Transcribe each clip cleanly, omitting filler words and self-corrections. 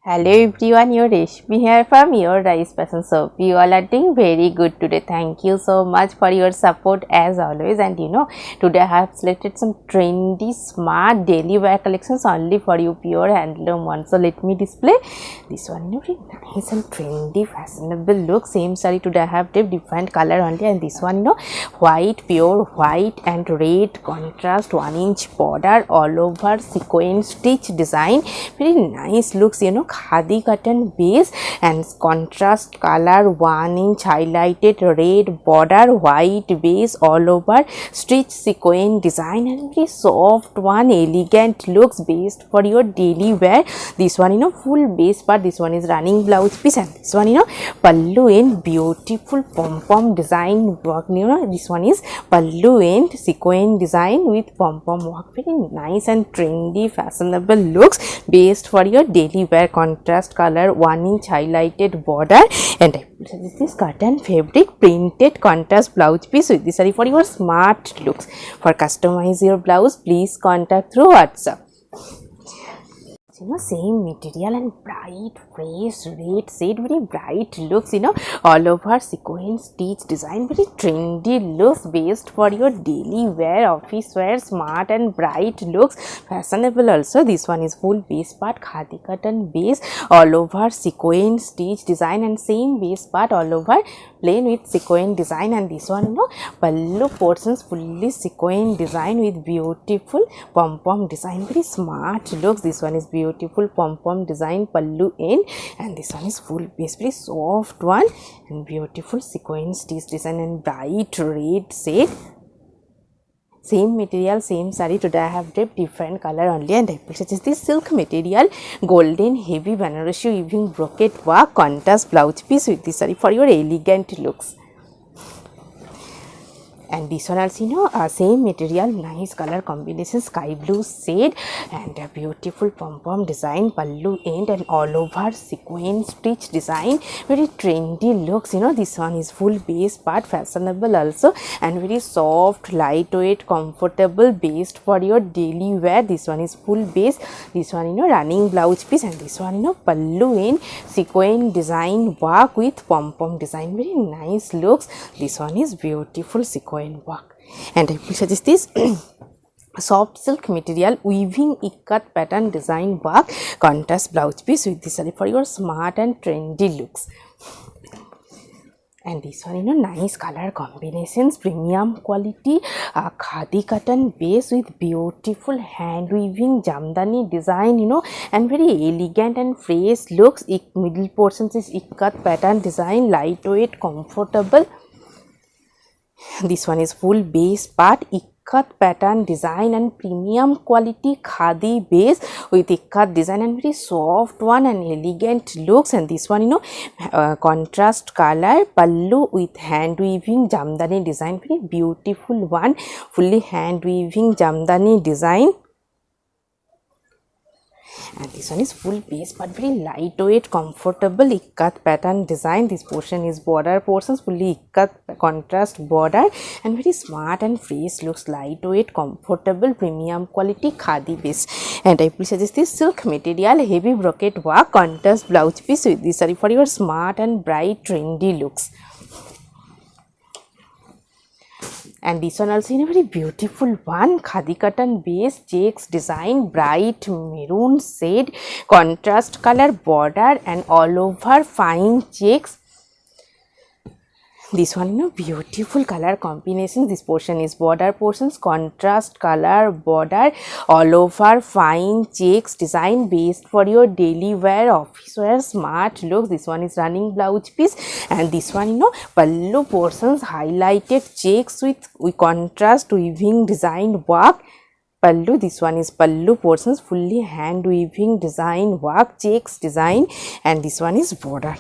Hello everyone, your Reshmi here from your Rice Passion Soap. You all are doing very good today. Thank you so much for your support as always. And today I have selected some trendy, smart daily wear collections only for you, pure handloom one. So let me display this one. Very nice and trendy, fashionable look. Same saree today I have different color only, and this one white, pure white and red contrast 1-inch border all over sequin stitch design. Very nice looks, khadi cotton base and contrast color 1-inch highlighted red border, white base all over stitch sequin design, and very soft one, elegant looks based for your daily wear. This one full base part, this one is running blouse piece, and this one pallu in beautiful pom-pom design work. This one is pallu in sequin design with pom-pom work. Very nice and trendy, fashionable looks based for your daily wear. Contrast color 1-inch highlighted border, and this is cotton fabric printed contrast blouse piece with this saree for your smart looks. For customize your blouse, please contact through WhatsApp. Same material and bright fresh red shade, very bright looks, all over sequin stitch design. Very trendy looks based for your daily wear, office wear, smart and bright looks, fashionable also. This one is full base part, khadi cotton base all over sequin stitch design, and same base part all over plain with sequin design. And this one pallu portions fully sequin design with beautiful pom-pom design. Very smart looks. This one is beautiful pom-pom design pallu in, and this one is full base, very soft one and beautiful sequin stitch design and bright red shade. Same material, same saree. Today I have different color only, and I purchased this silk material golden heavy Banarasi weaving brocade work contrast blouse piece with this saree for your elegant looks. And this one also same material, nice color combination, sky blue shade and a beautiful pom-pom design pallu end and all over sequin stitch design. Very trendy looks, this one is full base part, fashionable also, and very soft, lightweight, comfortable, based for your daily wear. This one is full base, this one running blouse piece, and this one pallu end sequin design work with pom-pom design. Very nice looks. This one is beautiful sequin work, and I will suggest this soft silk material weaving ikat pattern design work contrast blouse piece with this saree for your smart and trendy looks. And this one nice color combinations, premium quality khadi cotton base with beautiful hand weaving jamdani design, and very elegant and fresh looks. Middle portions is ikat pattern design, lightweight, comfortable. This one is full base part, ikat pattern design and premium quality khadi base with ikat design and very soft one and elegant looks. And this one contrast color pallu with hand weaving jamdani design. Very beautiful one, fully hand weaving jamdani design. And this one is full base but very lightweight, comfortable ikat pattern design. This portion is border portions, fully ikat contrast border, and very smart and fresh looks, lightweight, comfortable, premium quality khadi base. And I will suggest this silk material heavy brocade work contrast blouse piece with this saree for your smart and bright trendy looks. And this one also in a very beautiful one, khadi cotton base checks design, bright maroon shade, contrast color border and all over fine checks. This one beautiful color combinations. This portion is border portions, contrast color border all over fine checks design based for your daily wear, office wear, smart looks. This one is running blouse piece, and this one pallu portions highlighted checks with contrast weaving design work pallu. This one is pallu portions, fully hand weaving design work checks design, and this one is border.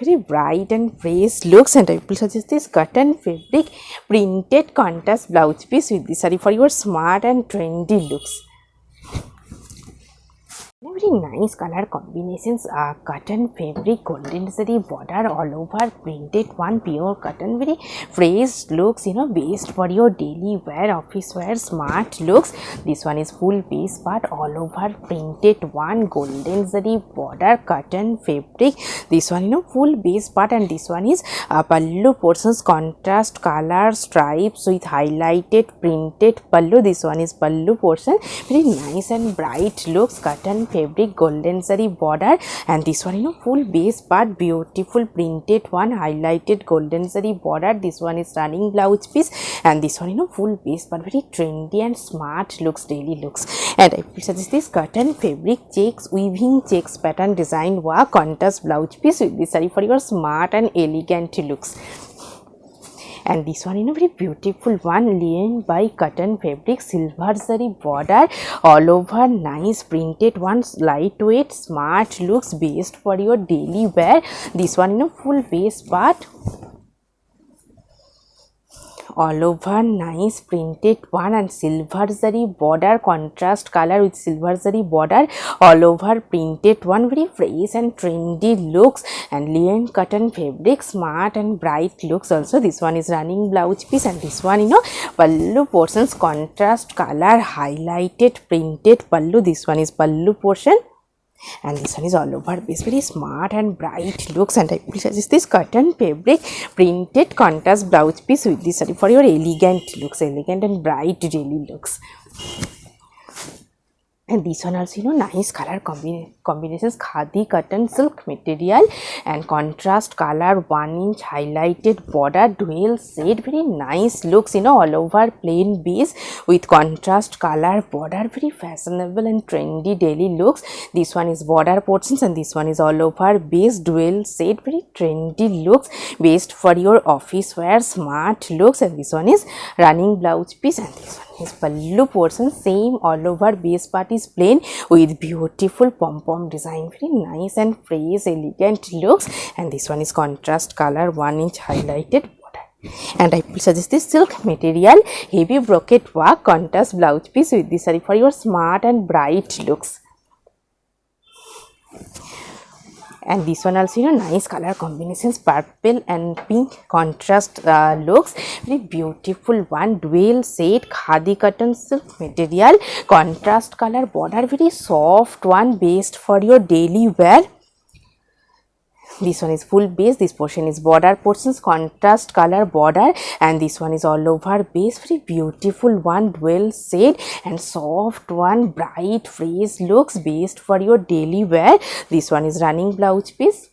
Very bright and fresh looks, and I will suggest this cotton fabric printed contrast blouse piece with this saree for your smart and trendy looks. Very nice color combinations, cotton fabric, golden zari border all over, printed one pure cotton, very fresh looks, based for your daily wear, office wear, smart looks. This one is full base part all over, printed one golden zari border, cotton fabric. This one, full base part, and this one is pallu portions, contrast color stripes with highlighted printed pallu. This one is pallu portion, very nice and bright looks, cotton fabric, golden zari border, and this one, full base part, beautiful printed one, highlighted golden zari border. This one is running blouse piece, and this one, full base part, very trendy and smart looks, daily looks. And I will suggest this cotton fabric checks, weaving checks pattern design work, contrast blouse piece with this saree for your smart and elegant looks. And this one, very beautiful one, linen by cotton fabric, silver zari border all over, nice printed ones, lightweight smart looks, based for your daily wear. This one, full base part all over, nice printed one, and silver zari border, contrast color with silver zari border all over, printed one, very fresh and trendy looks, and linen cotton fabric, smart and bright looks also. This one is running blouse piece, and this one, pallu portions, contrast color, highlighted printed pallu. This one is pallu portion, and this one is all over base, very smart and bright looks. And I will suggest this cotton fabric printed contrast blouse piece with this saree for your elegant looks, elegant and bright daily looks. And this one also, nice color combinations, khadi cotton silk material and contrast color, 1 inch highlighted border, dual shade, very nice looks, all over plain base with contrast color border, very fashionable and trendy daily looks. This one is border portions, and this one is all over base, dual shade, very trendy looks, based for your office wear, smart looks. And this one is running blouse piece, and this one is pallu portion, same all over base part is plain with beautiful pom-pom design, very nice and fresh elegant looks. And this one is contrast color, 1 inch highlighted border. And I will suggest this silk material, heavy brocade work, contrast blouse piece with this saree for your smart and bright looks. And this one also, nice color combinations, purple and pink contrast looks, very beautiful one, dual shade khadi cotton silk material, contrast color border, very soft one, based for your daily wear. This one is full base, this portion is border portions, contrast color border, and this one is all over base, very beautiful one, dual shade and soft one, bright fresh looks, based for your daily wear. This one is running blouse piece,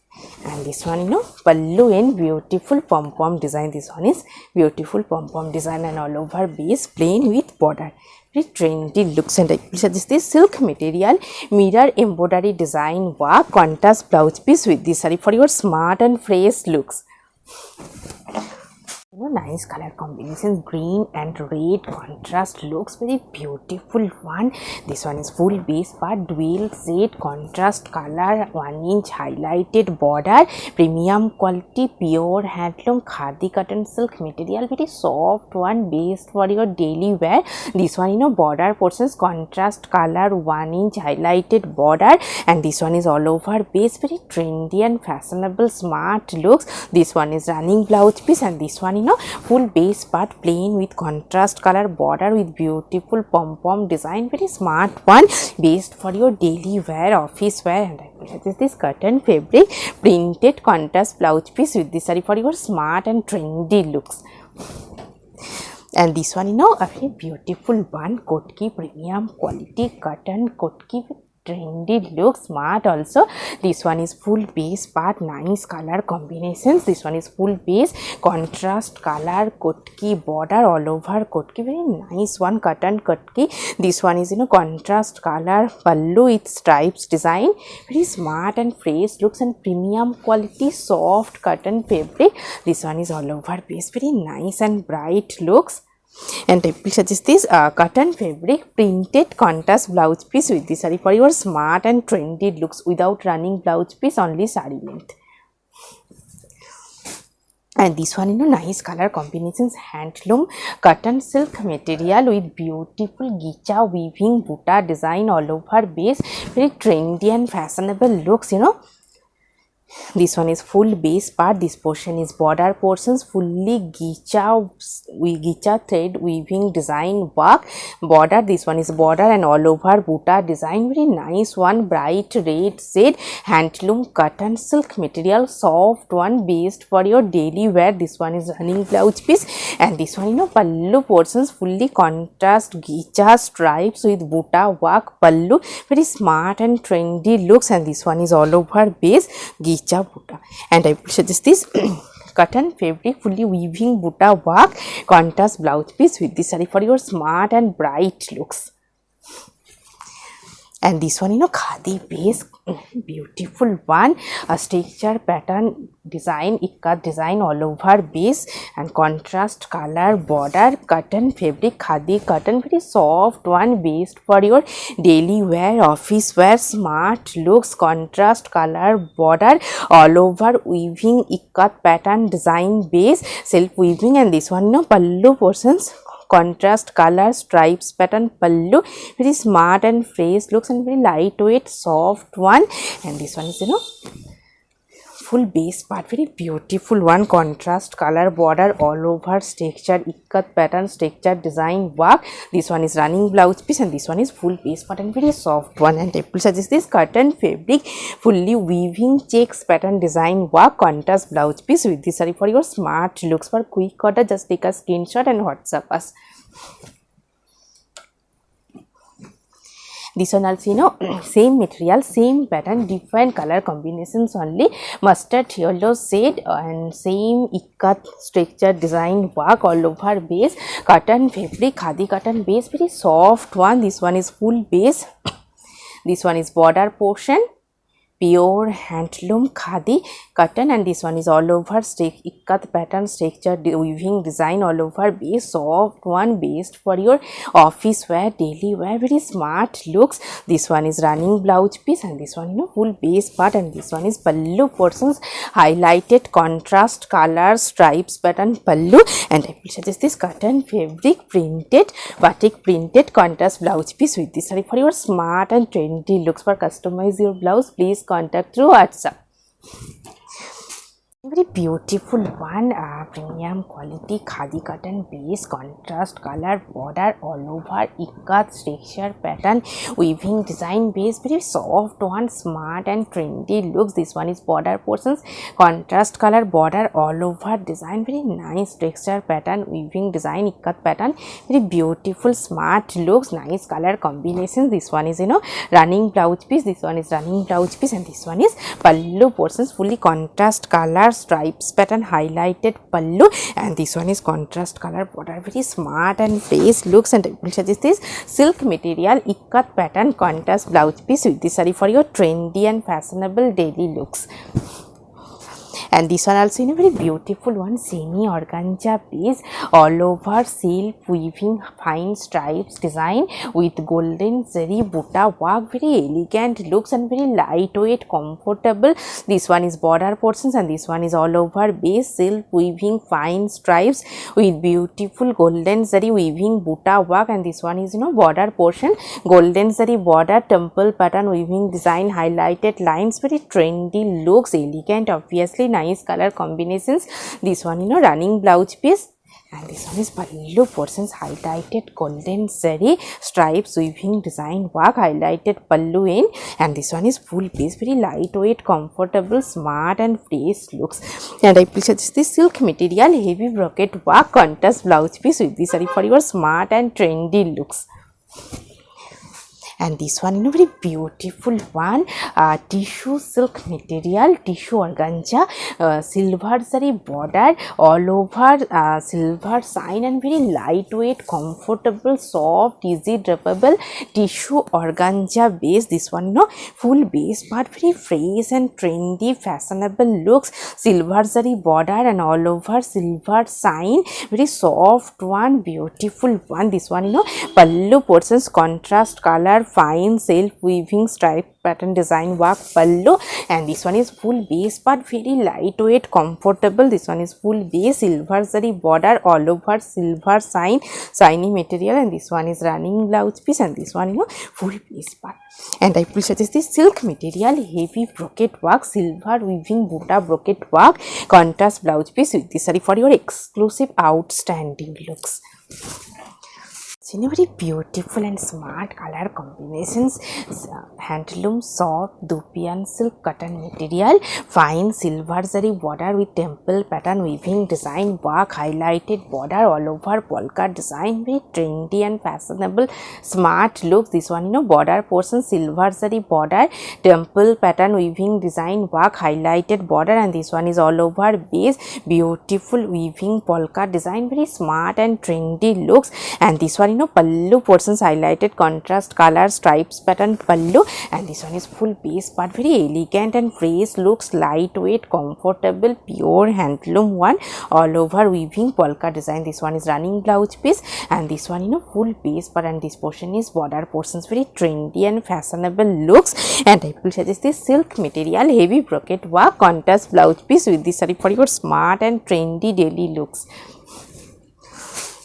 and this one, pallu and beautiful pom-pom design. This one is beautiful pom-pom design and all over base, plain with border, very trendy looks. And I will suggest this silk material, mirror embroidery design work, contrast blouse piece with this saree for your smart and fresh looks. Nice color combinations, green and red contrast looks, very beautiful one. This one is full base part, dual shade contrast color, 1 inch highlighted border, premium quality pure handloom khadi cotton silk material, very soft one, based for your daily wear. This one, border portions, contrast color, 1 inch highlighted border, and this one is all over base, very trendy and fashionable smart looks. This one is running blouse piece, and this one, full base part plain with contrast color border with beautiful pom-pom design, very smart one, based for your daily wear, office wear. And I will suggest this cotton fabric printed contrast blouse piece with this saree for your smart and trendy looks. And this one, a very beautiful one, kotki premium quality cotton kotki with trendy look, smart also. This one is full base part, nice color combinations. This one is full base, contrast color, kotki border all over kotki, very nice one, cotton kotki. This one is, contrast color pallu with stripes design, very smart and fresh looks, and premium quality soft cotton fabric. This one is all over base, very nice and bright looks. And I will suggest this cotton fabric printed contrast blouse piece with this saree for your smart and trendy looks, without running blouse piece, only saree length. And this one, nice color combinations, handloom cotton silk material with beautiful gicha weaving buta design all over base, very trendy and fashionable looks. This one is full base part. This portion is border portions, fully gicha thread weaving design work border. This one is border and all over buta design, very nice one, bright red shade, handloom cotton silk material, soft one, based for your daily wear. This one is running blouse piece, and this one, pallu portions, fully contrast gicha stripes with buta work pallu, very smart and trendy looks. And this one is all over base gicha buta, and I will suggest this cotton fabric, fully weaving buta work, contrast blouse piece with this saree for your smart and bright looks. And this one, khadi base, beautiful one, a structure pattern design, ikat design all over base, and contrast color border, cotton fabric, khadi cotton, very soft one, based for your daily wear, office wear, smart looks, contrast color border all over weaving, ikat pattern design base, self weaving. And this one, pallu portions, contrast color stripes pattern pallu, very smart and fresh looks, and very lightweight soft one. And this one is, full base part, very beautiful one, contrast color border all over, structure ikat pattern, structure design work. This one is running blouse piece, and this one is full base part and very soft one. And I will suggest this cotton fabric, fully weaving checks pattern design work, contrast blouse piece with this saree for your smart looks. For quick order, just take a screenshot and WhatsApp us. This one also, same material, same pattern, different color combinations only, mustard yellow shade, and same ikat structure design work all over base, cotton fabric, khadi cotton base, very soft one. This one is full base. This one is border portion, pure handloom khadi cotton, and this one is all over ikat pattern structure weaving design all over base, soft one, based for your office wear, daily wear, very smart looks. This one is running blouse piece, and this one, full base part. And this one is pallu portions, highlighted contrast color stripes pattern pallu. And I will suggest this cotton fabric printed, batik printed contrast blouse piece with this saree for your smart and trendy looks. For customize your blouse, please contact through WhatsApp. Very beautiful one, premium quality khadi cotton base, contrast color border all over, ikat structure pattern weaving design base, very soft one, smart and trendy looks. This one is border portions, contrast color border all over design, very nice texture pattern weaving design, ikat pattern, very beautiful smart looks, nice color combinations. This one is, running blouse piece, this one is running blouse piece, and this one is pallu portions, fully contrast color stripes pattern highlighted pallu, and this one is contrast color border, very smart and fresh looks. And I will suggest this silk material ikat pattern contrast blouse piece with this saree for your trendy and fashionable daily looks. And this one also in a very beautiful one, semi organza piece all over silk weaving fine stripes design with golden zari buta work, very elegant looks and very lightweight comfortable. This one is border portions, and this one is all over base silk weaving fine stripes with beautiful golden zari weaving buta work. And this one is, border portion, golden zari border temple pattern weaving design, highlighted lines, very trendy looks, elegant, obviously nice color combinations. This one, running blouse piece, and this one is pallu portions, highlighted golden zari stripes weaving design work, highlighted pallu in. And this one is full piece, very lightweight, comfortable, smart and fresh looks. And I will suggest this silk material heavy brocade work contrast blouse piece with this saree for your smart and trendy looks. And this one, very beautiful one, tissue silk material, tissue organza, silver zari border all over, silver sign, and very lightweight, comfortable, soft, easy droppable tissue organza base. This one, full base part, very fresh and trendy, fashionable looks, silver zari border and all over silver sign, very soft one, beautiful one. This one, pallu portions, contrast color fine self weaving stripe pattern design work pallu, and this one is full base part, very lightweight, comfortable. This one is full base, silver zari border, all over silver shiny material, and this one is running blouse piece, and this one full base part. And I will suggest this silk material, heavy brocade work, silver weaving buta brocade work, contrast blouse piece with this saree for your exclusive outstanding looks. So, very beautiful and smart color combinations, handloom soft Dupian silk cotton material, fine silver zari border with temple pattern weaving design work, highlighted border all over polka design, very trendy and fashionable smart look. This one border portion silver zari border, temple pattern weaving design work, highlighted border, and this one is all over base, beautiful weaving polka design, very smart and trendy looks. And this one pallu portions highlighted contrast color stripes pattern pallu, and this one is full base part, very elegant and fresh looks, lightweight, comfortable, pure handloom one, all over weaving polka design. This one is running blouse piece, and this one full base part, and this portion is border portions, very trendy and fashionable looks. And I will suggest this silk material, heavy brocade work, contrast blouse piece with this saree for your smart and trendy daily looks.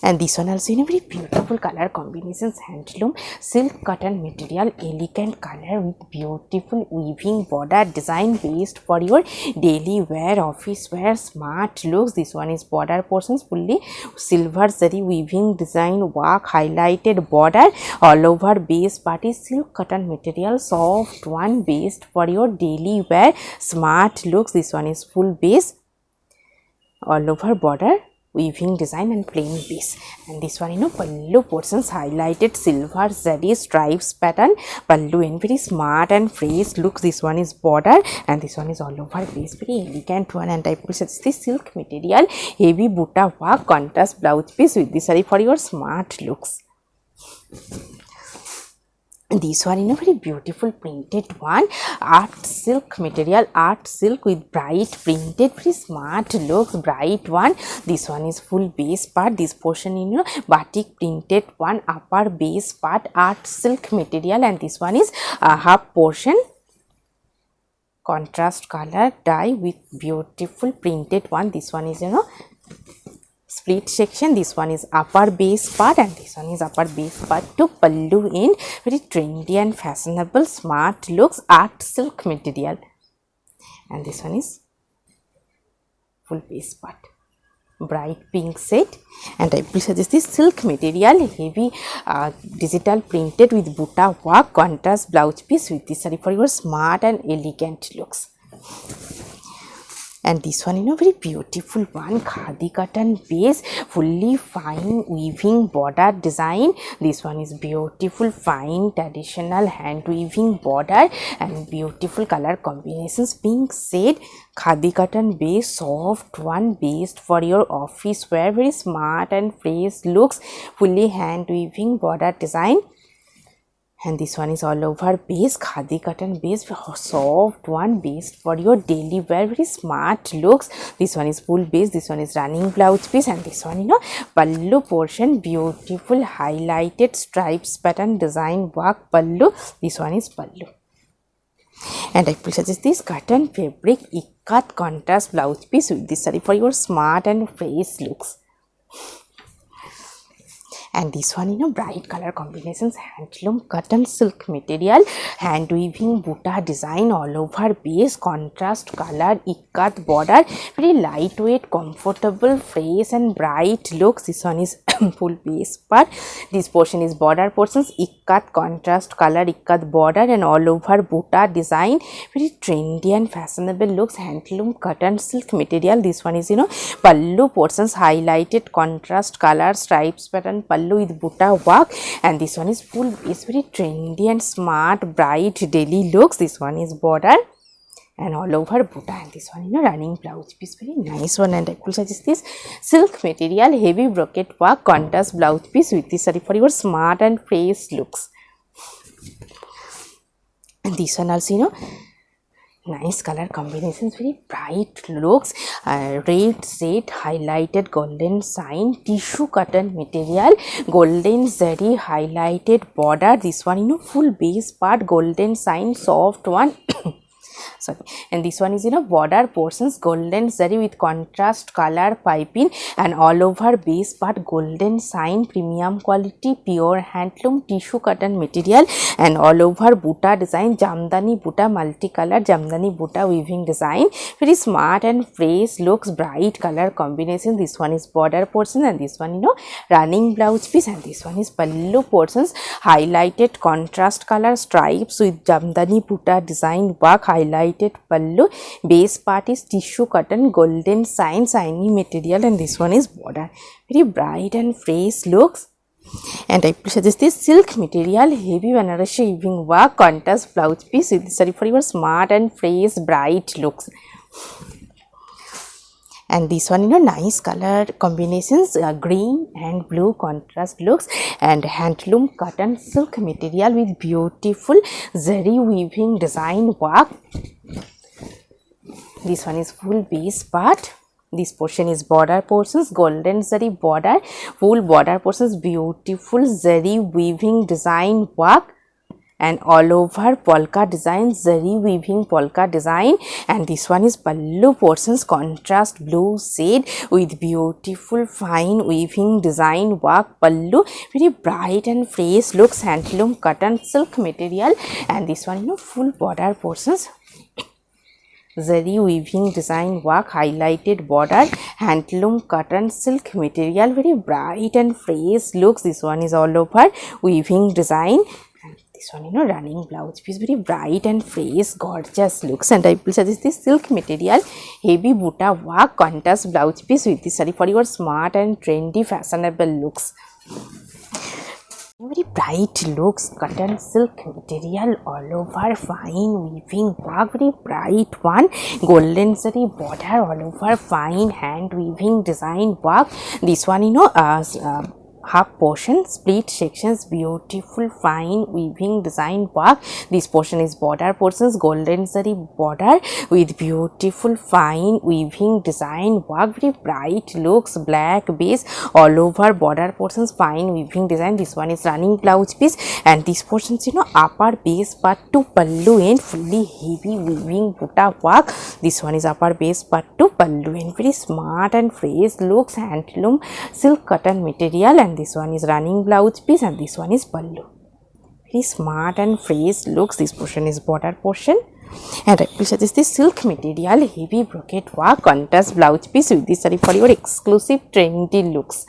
And this one also very beautiful color combinations, handloom silk cotton material, elegant color with beautiful weaving border design, based for your daily wear, office wear, smart looks. This one is border portions, fully silver zari weaving design work, highlighted border, all over base part is silk cotton material, soft one, based for your daily wear, smart looks. This one is full base, all over border weaving design and plain base. And this one pallu portions highlighted silver zari stripes pattern pallu in very smart and fresh looks. This one is border, and this one is all over base, very elegant one. And I put this silk material, heavy buta work, contrast blouse piece with this saree for your smart looks. This one very beautiful printed one, art silk material, art silk with bright printed, very smart looks, bright one. This one is full base part, this portion batik printed one, upper base part, art silk material, and this one is half portion, contrast color dye with beautiful printed one. This one is split section, this one is upper base part, and this one is upper base part to pallu in very trendy and fashionable smart looks, art silk material, and this one is full base part, bright pink set. And I will suggest this silk material, heavy digital printed with buta work, contrast blouse piece with this saree for your smart and elegant looks. And this one very beautiful one, khadi cotton base, fully fine weaving border design. This one is beautiful fine traditional hand weaving border and beautiful color combinations, pink shade, khadi cotton base, soft one, based for your office wear, very smart and fresh looks, fully hand weaving border design. And this one is all over base, khadi cotton base, soft one, based for your daily wear, very smart looks. This one is full base, this one is running blouse piece, and this one pallu portion, beautiful highlighted stripes pattern design work pallu. This one is pallu. And I will suggest this cotton fabric ikat contrast blouse piece with this saree for your smart and fresh looks. And this one bright color combinations, handloom cotton silk material, hand weaving buta design, all over base, contrast color ikat border, very lightweight, comfortable, fresh and bright looks. This one is full base part, this portion is border portions, ikat contrast color ikat border, and all over buta design, very trendy and fashionable looks, handloom cotton silk material. This one is pallu portions highlighted contrast color stripes pattern pallu with buta work, and this one is full base, very trendy and smart bright daily looks. This one is border and all over buta, and this one running blouse piece, very nice one. And I will suggest this silk material, heavy brocade work, contrast blouse piece with this saree for your smart and fresh looks. And this one also Nice color combinations, very bright looks. Red shade highlighted golden sign, tissue cotton material, golden zari highlighted border. This one, full base part, golden sign, soft one. Sorry, and this one is border portions, golden zari with contrast color piping, and all over base part golden sign, premium quality pure handloom tissue cotton material, and all over buta design, jamdani buta, multicolor jamdani buta weaving design, very smart and fresh looks, bright color combination. This one is border portion, and this one running blouse piece, and this one is pallu portions, highlighted contrast color stripes with jamdani buta design work, highlighted pallu, base part is tissue cotton, golden sign, shiny material, and this one is border, very bright and fresh looks. And I suggest this silk material, heavy Banarasi weaving work, contrast blouse piece with sorry for your smart and fresh bright looks. And this one nice color combinations, green and blue contrast looks, and handloom cotton silk material with beautiful zari weaving design work. This one is full base part. This portion is border portions, golden zari border, full border portions, beautiful zari weaving design work, and all over polka design, zari weaving polka design. And this one is pallu portions, contrast blue shade with beautiful fine weaving design work, pallu, very bright and fresh looks, handloom cotton silk material. And this one full border portions, zari weaving design work, highlighted border, handloom cotton silk material, very bright and fresh looks. This one is all over weaving design. This one running blouse piece, very bright and fresh gorgeous looks. And I will suggest this silk material, heavy buta work, contrast blouse piece with this saree for your smart and trendy fashionable looks. Very bright looks, cotton silk material, all over fine weaving work, very bright one, golden zari border, all over fine hand weaving design work. This one half portion, split sections, beautiful fine weaving design work. This portion is border portions, golden zari border with beautiful fine weaving design work, very bright looks, black base, all over border portions, fine weaving design. This one is running blouse piece, and this portions upper base part to pallu end, fully heavy weaving buta work. This one is upper base part to pallu end, very smart and fresh looks, handloom silk cotton material. And this one is running blouse piece, and this one is pallu, very smart and fresh looks. This portion is border portion. And I will suggest this silk material, heavy brocade work, contrast blouse piece with this saree for your exclusive trendy looks.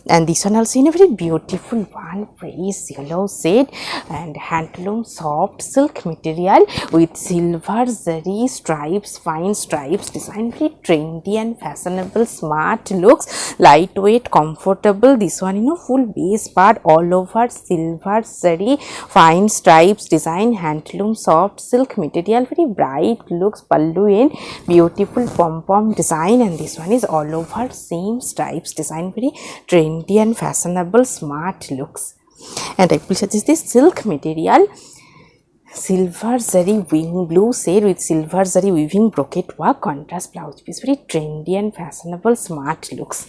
And this one also in a very beautiful one, fresh yellow shade, and handloom soft silk material with silver zari stripes, fine stripes design, very trendy and fashionable, smart looks, lightweight, comfortable. This one full base part, all over silver zari, fine stripes design, handloom soft silk material, very bright looks, pallu in beautiful pom-pom design. And this one is all over same stripes design, very trendy and fashionable, smart looks. And I will suggest this silk material, silver zari wing blue shade with silver zari weaving brocade work, contrast blouse piece, very trendy and fashionable, smart looks.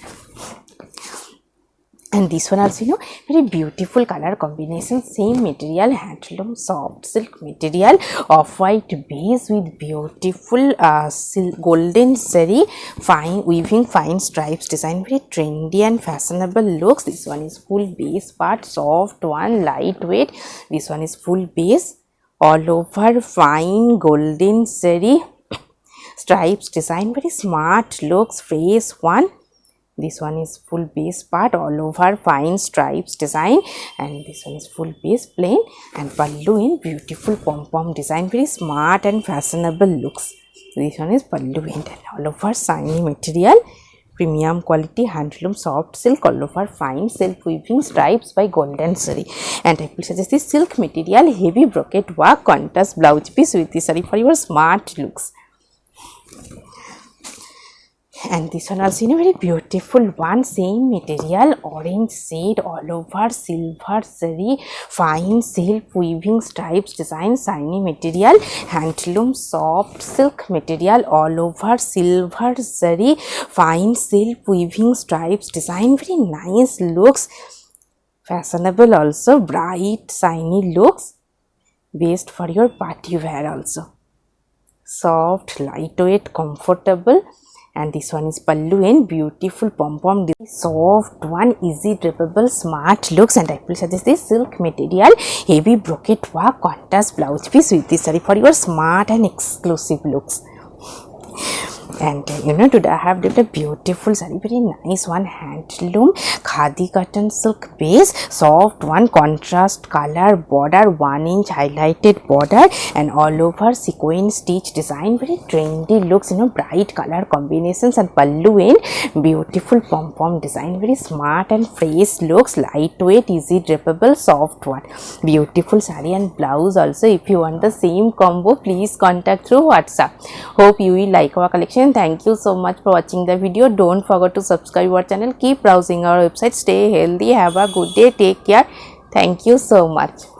And this one also very beautiful color combination, same material, handloom soft silk material, off-white base with beautiful golden zari fine weaving, fine stripes design, very trendy and fashionable looks. This one is full base part, soft one, lightweight. This one is full base, all over fine golden zari stripes design, very smart looks, fresh one. This one is full base part, all over fine stripes design, and this one is full base plain, and pallu in beautiful pom-pom design, very smart and fashionable looks. This one is pallu in, and all over shiny material, premium quality handloom soft silk, all over fine self weaving stripes by golden zari. And I will suggest this silk material, heavy brocade work, contrast blouse piece with this saree for your smart looks. And this one also in a very beautiful one, same material, orange shade, all over silver zari, fine silk weaving stripes design, shiny material, handloom soft silk material, all over silver zari, fine silk weaving stripes design, very nice looks, fashionable also, bright shiny looks, best for your party wear also. Soft, lightweight, comfortable. And this one is pallu and beautiful pom-pom, soft one, easy drippable, smart looks. And I will suggest this silk material, heavy brocade work, contrast blouse piece with this saree for your smart and exclusive looks. And today I have did a beautiful saree, very nice one, handloom khadi cotton silk base, soft one, contrast color border, 1 inch highlighted border, and all over sequin stitch design, very trendy looks, bright color combinations, and pallu in beautiful pom-pom design, very smart and fresh looks, lightweight, easy drippable, soft one, beautiful saree and blouse also. If you want the same combo, please contact through WhatsApp. Hope you will like our collection. Thank you so much for watching the video. Don't forget to subscribe our channel. Keep browsing our website. Stay healthy. Have a good day. Take care. Thank you so much.